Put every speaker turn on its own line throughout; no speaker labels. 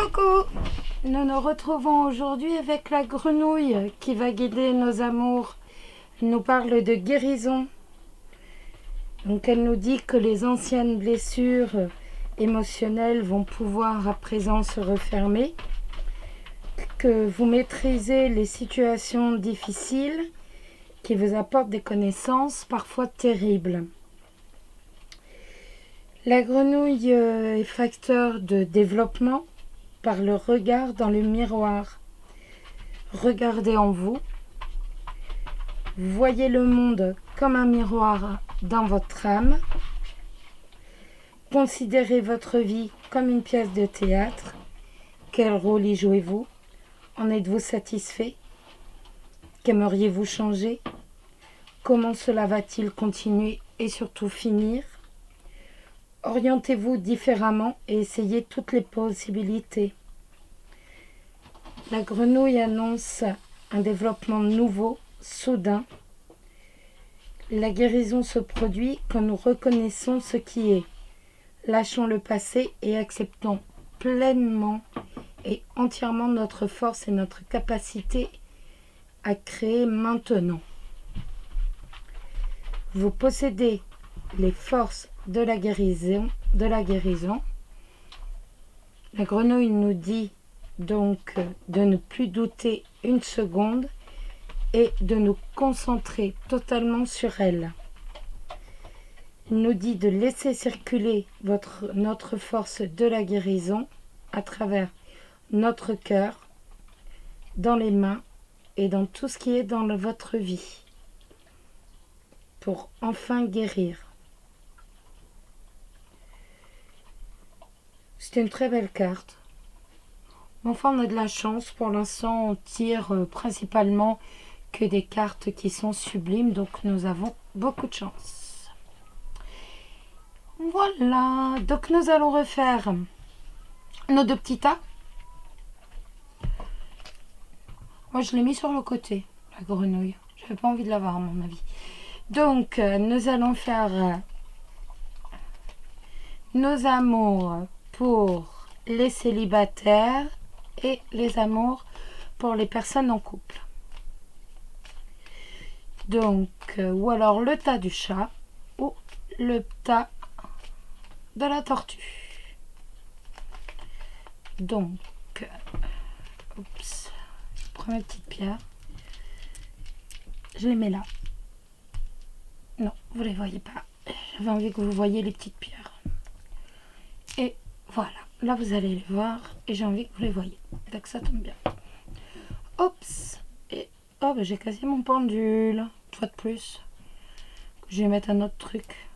Coucou! Nous nous retrouvons aujourd'hui avec la grenouille qui va guider nos amours. Elle nous parle de guérison. Donc elle nous dit que les anciennes blessures émotionnelles vont pouvoir à présent se refermer, que vous maîtrisez les situations difficiles qui vous apportent des connaissances parfois terribles. La grenouille est facteur de développement par le regard dans le miroir. Regardez en vous. Voyez le monde comme un miroir dans votre âme. Considérez votre vie comme une pièce de théâtre. Quel rôle y jouez-vous? En êtes-vous satisfait? Qu'aimeriez-vous changer? Comment cela va-t-il continuer et surtout finir? Orientez-vous différemment et essayez toutes les possibilités. La grenouille annonce un développement nouveau, soudain. La guérison se produit quand nous reconnaissons ce qui est. Lâchons le passé et acceptons pleinement et entièrement notre force et notre capacité à créer maintenant. Vous possédez les forces de la guérison. La grenouille nous dit donc de ne plus douter une seconde et de nous concentrer totalement sur elle. Il nous dit de laisser circuler notre force de la guérison à travers notre cœur, dans les mains et dans tout ce qui est dans votre vie pour enfin guérir. C'est une très belle carte. Enfin, on a de la chance. Pour l'instant, on tire principalement que des cartes qui sont sublimes. Donc, nous avons beaucoup de chance. Voilà. Donc, nous allons refaire nos deux petits tas. Moi, je l'ai mis sur le côté, la grenouille. Je n'avais pas envie de l'avoir, à mon avis. Donc, nous allons faire nos amours pour les célibataires et les amours pour les personnes en couple. Donc, ou alors le tas du chat ou le tas de la tortue. Donc, oups, je prends mes petites pierres. Je les mets là. Non, vous ne les voyez pas. J'avais envie que vous voyiez les petites pierres. Et voilà, là vous allez les voir et j'ai envie que vous les voyez. Donc ça tombe bien. Oups. Et oh, j'ai cassé mon pendule. Une fois de plus. Je vais mettre un autre truc.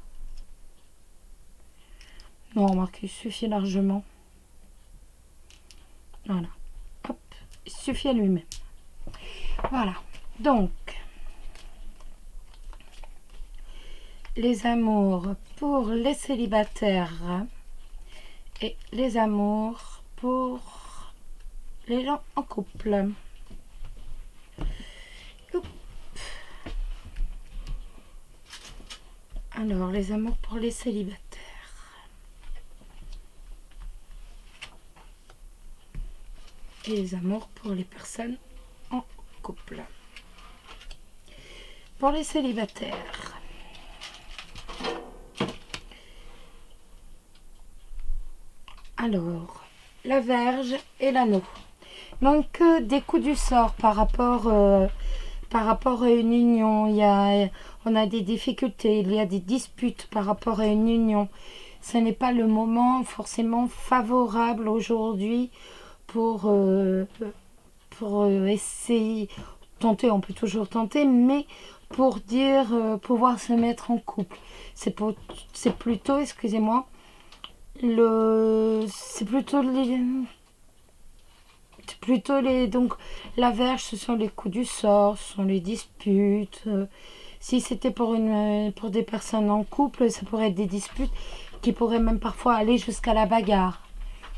Non, remarquez, il suffit largement. Voilà. Hop. Il suffit à lui-même. Voilà. Donc, les amours pour les célibataires et les amours pour les gens en couple. Alors, les amours pour les célibataires. Et les amours pour les personnes en couple. Pour les célibataires. Alors, la Vierge et l'anneau. Donc, des coups du sort par rapport à une union. On a des difficultés, il y a des disputes par rapport à une union. Ce n'est pas le moment forcément favorable aujourd'hui pour essayer, tenter, on peut toujours tenter, mais pour dire pouvoir se mettre en couple. C'est plutôt, excusez-moi, donc la Vierge, ce sont les coups du sort, ce sont les disputes. Si c'était pour des personnes en couple, ça pourrait être des disputes qui pourraient même parfois aller jusqu'à la bagarre.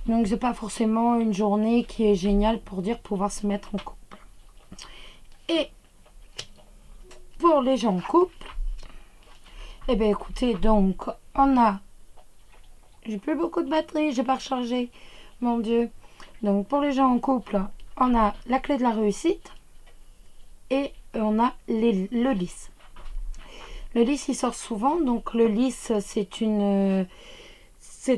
Donc c'est pas forcément une journée qui est géniale pour dire pouvoir se mettre en couple. Et pour les gens en couple, eh bien écoutez, donc on a, j'ai plus beaucoup de batterie, j'ai pas rechargé, mon Dieu. Donc pour les gens en couple, on a la clé de la réussite et on a le lys. Le lys, il sort souvent. Donc le lys, c'est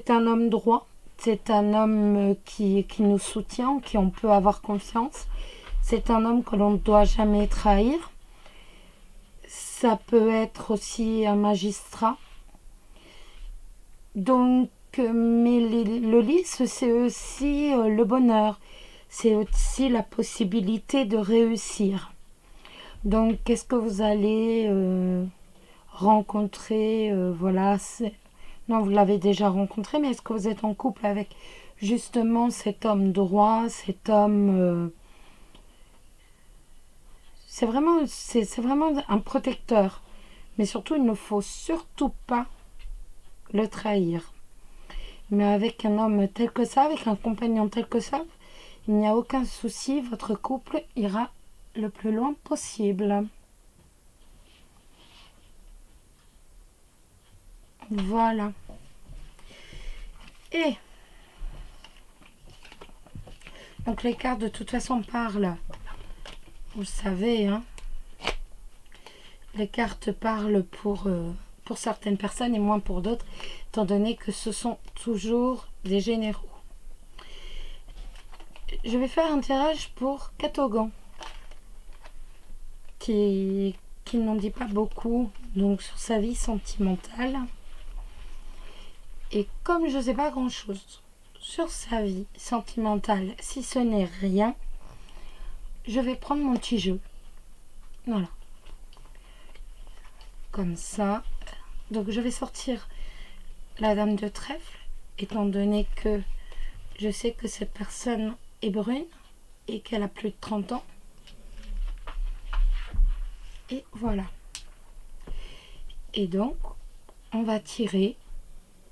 un homme droit. C'est un homme qui nous soutient, en qui on peut avoir confiance. C'est un homme que l'on ne doit jamais trahir. Ça peut être aussi un magistrat. Donc, mais le lys, c'est aussi le bonheur. C'est aussi la possibilité de réussir. Donc, qu'est-ce que vous allez rencontrer voilà, non, vous l'avez déjà rencontré, mais est-ce que vous êtes en couple avec justement cet homme droit, cet homme... c'est vraiment un protecteur. Mais surtout, il ne faut surtout pas le trahir. Mais avec un homme tel que ça, avec un compagnon tel que ça, il n'y a aucun souci, votre couple ira le plus loin possible. Voilà. Et donc les cartes de toute façon parlent. Vous le savez, hein. Les cartes parlent pour certaines personnes et moins pour d'autres, étant donné que ce sont toujours des généraux. Je vais faire un tirage pour Catogan, qui n'en dit pas beaucoup donc sur sa vie sentimentale. Et comme je ne sais pas grand chose sur sa vie sentimentale, si ce n'est rien, je vais prendre mon petit jeu. Voilà. Comme ça. Donc je vais sortir la dame de trèfle, étant donné que je sais que cette personne est brune et qu'elle a plus de 30 ans. Et voilà. Et donc, on va tirer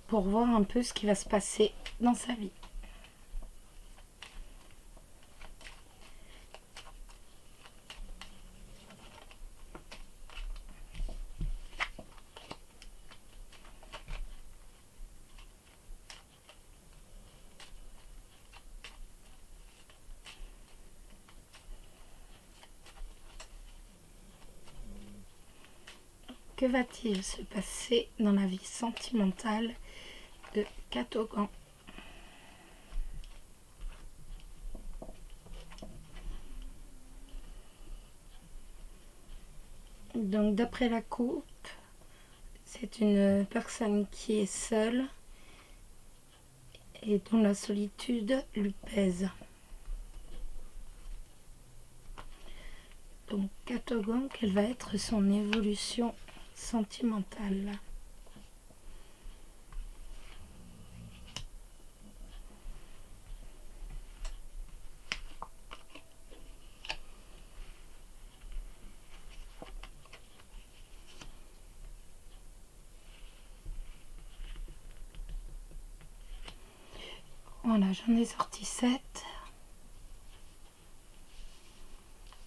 pour voir un peu ce qui va se passer dans sa vie. Que va-t-il se passer dans la vie sentimentale de Catogan? Donc d'après la coupe, c'est une personne qui est seule et dont la solitude lui pèse. Donc Catogan, quelle va être son évolution sentimentale? Voilà, j'en ai sorti 7.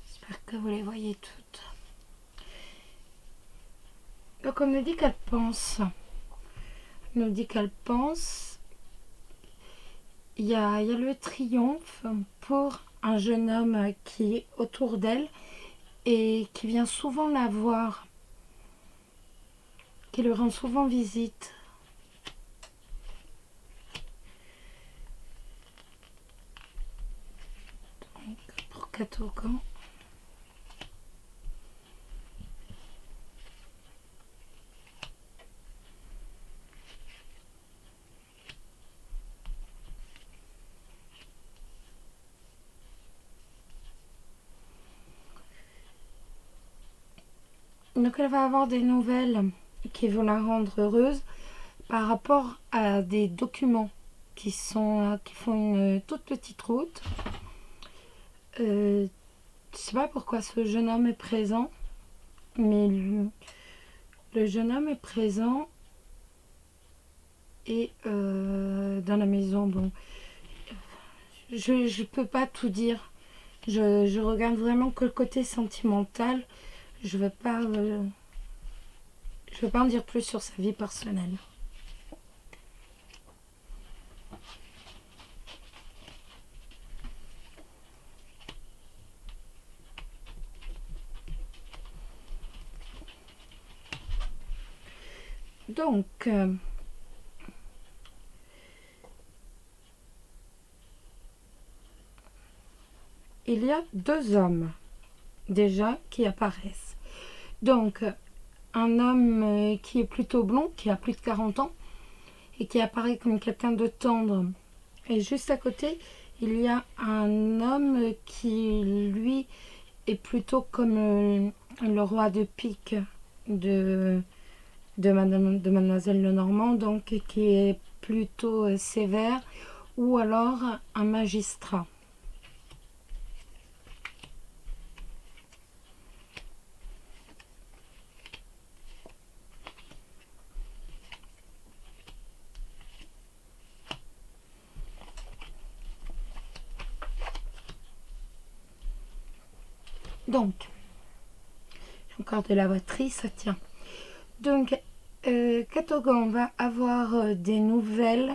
J'espère que vous les voyez toutes. Donc on me dit qu'elle pense. On me dit qu'elle pense. Il y a le triomphe pour un jeune homme qui est autour d'elle et qui vient souvent la voir, qui lui rend souvent visite. Donc, pour Catogan. Donc elle va avoir des nouvelles qui vont la rendre heureuse par rapport à des documents qui font une toute petite route. Je ne sais pas pourquoi ce jeune homme est présent, mais le jeune homme est présent et dans la maison. Bon, je peux pas tout dire. Je regarde vraiment que le côté sentimental. Je veux pas en dire plus sur sa vie personnelle. Donc, il y a deux hommes déjà qui apparaissent. Donc, un homme qui est plutôt blond, qui a plus de 40 ans et qui apparaît comme quelqu'un de tendre. Et juste à côté, il y a un homme qui, lui, est plutôt comme le roi de pique de Mademoiselle Lenormand, donc qui est plutôt sévère, ou alors un magistrat. Donc, encore de la batterie, ça tient. Donc, Katogan va avoir des nouvelles.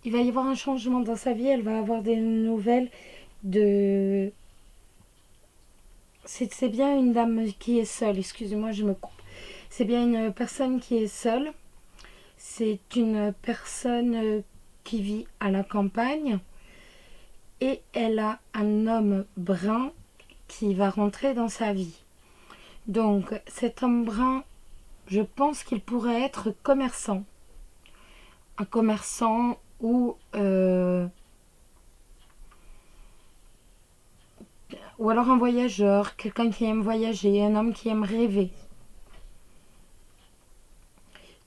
Il va y avoir un changement dans sa vie. Elle va avoir des nouvelles de... C'est bien une dame qui est seule. Excusez-moi, je me coupe. C'est bien une personne qui est seule. C'est une personne qui vit à la campagne. Et elle a un homme brun qui va rentrer dans sa vie. Donc, cet homme brun, je pense qu'il pourrait être commerçant. Un commerçant ou alors un voyageur, quelqu'un qui aime voyager, un homme qui aime rêver.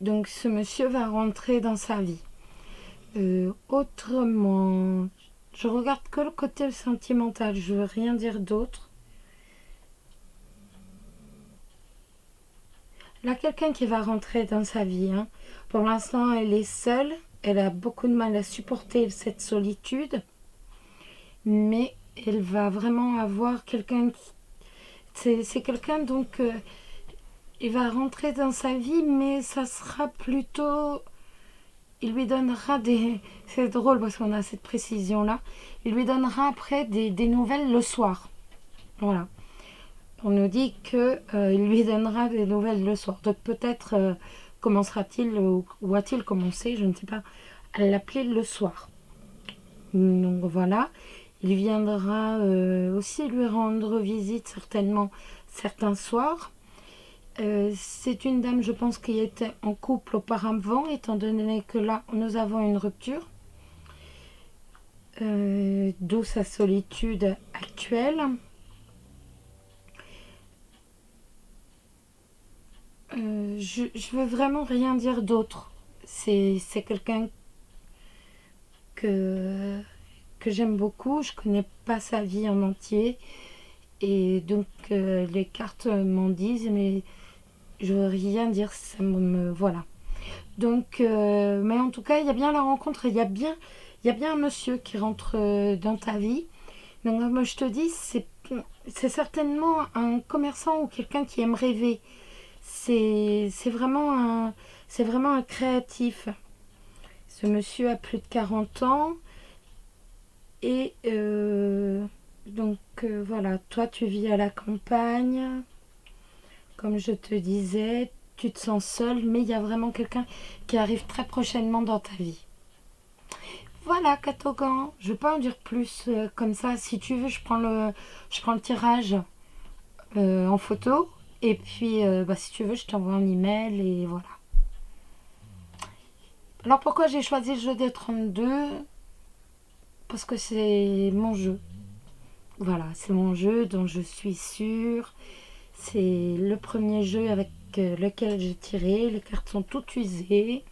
Donc, ce monsieur va rentrer dans sa vie. Autrement, je regarde que le côté sentimental, je veux rien dire d'autre. Là, quelqu'un qui va rentrer dans sa vie. Hein. Pour l'instant, elle est seule. Elle a beaucoup de mal à supporter cette solitude. Mais elle va vraiment avoir quelqu'un qui... C'est quelqu'un, donc... il va rentrer dans sa vie, mais ça sera plutôt... Il lui donnera des... C'est drôle parce qu'on a cette précision-là. Il lui donnera après des nouvelles le soir. Voilà. On nous dit qu'il lui donnera des nouvelles le soir. Donc peut-être commencera-t-il ou a-t-il commencé, je ne sais pas, à l'appeler le soir. Donc voilà. Il viendra aussi lui rendre visite certainement certains soirs. C'est une dame, je pense, qui était en couple auparavant, étant donné que là, nous avons une rupture. D'où sa solitude actuelle. Je veux vraiment rien dire d'autre. C'est quelqu'un que j'aime beaucoup. Je connais pas sa vie en entier. Et donc, les cartes m'en disent, mais je veux rien dire. Ça voilà. Donc, mais en tout cas, il y a bien la rencontre. Il y a bien un monsieur qui rentre dans ta vie. Donc, moi, je te dis, c'est certainement un commerçant ou quelqu'un qui aime rêver. C'est vraiment un créatif. Ce monsieur a plus de 40 ans. Et donc voilà, toi tu vis à la campagne. Comme je te disais, tu te sens seule, mais il y a vraiment quelqu'un qui arrive très prochainement dans ta vie. Voilà, Katogan, je ne vais pas en dire plus comme ça. Si tu veux, je prends le tirage en photo. Et puis, si tu veux, je t'envoie un email et voilà. Alors, pourquoi j'ai choisi le jeu des 32? Parce que c'est mon jeu. Voilà, c'est mon jeu dont je suis sûre. C'est le premier jeu avec lequel j'ai tiré. Les cartes sont toutes usées.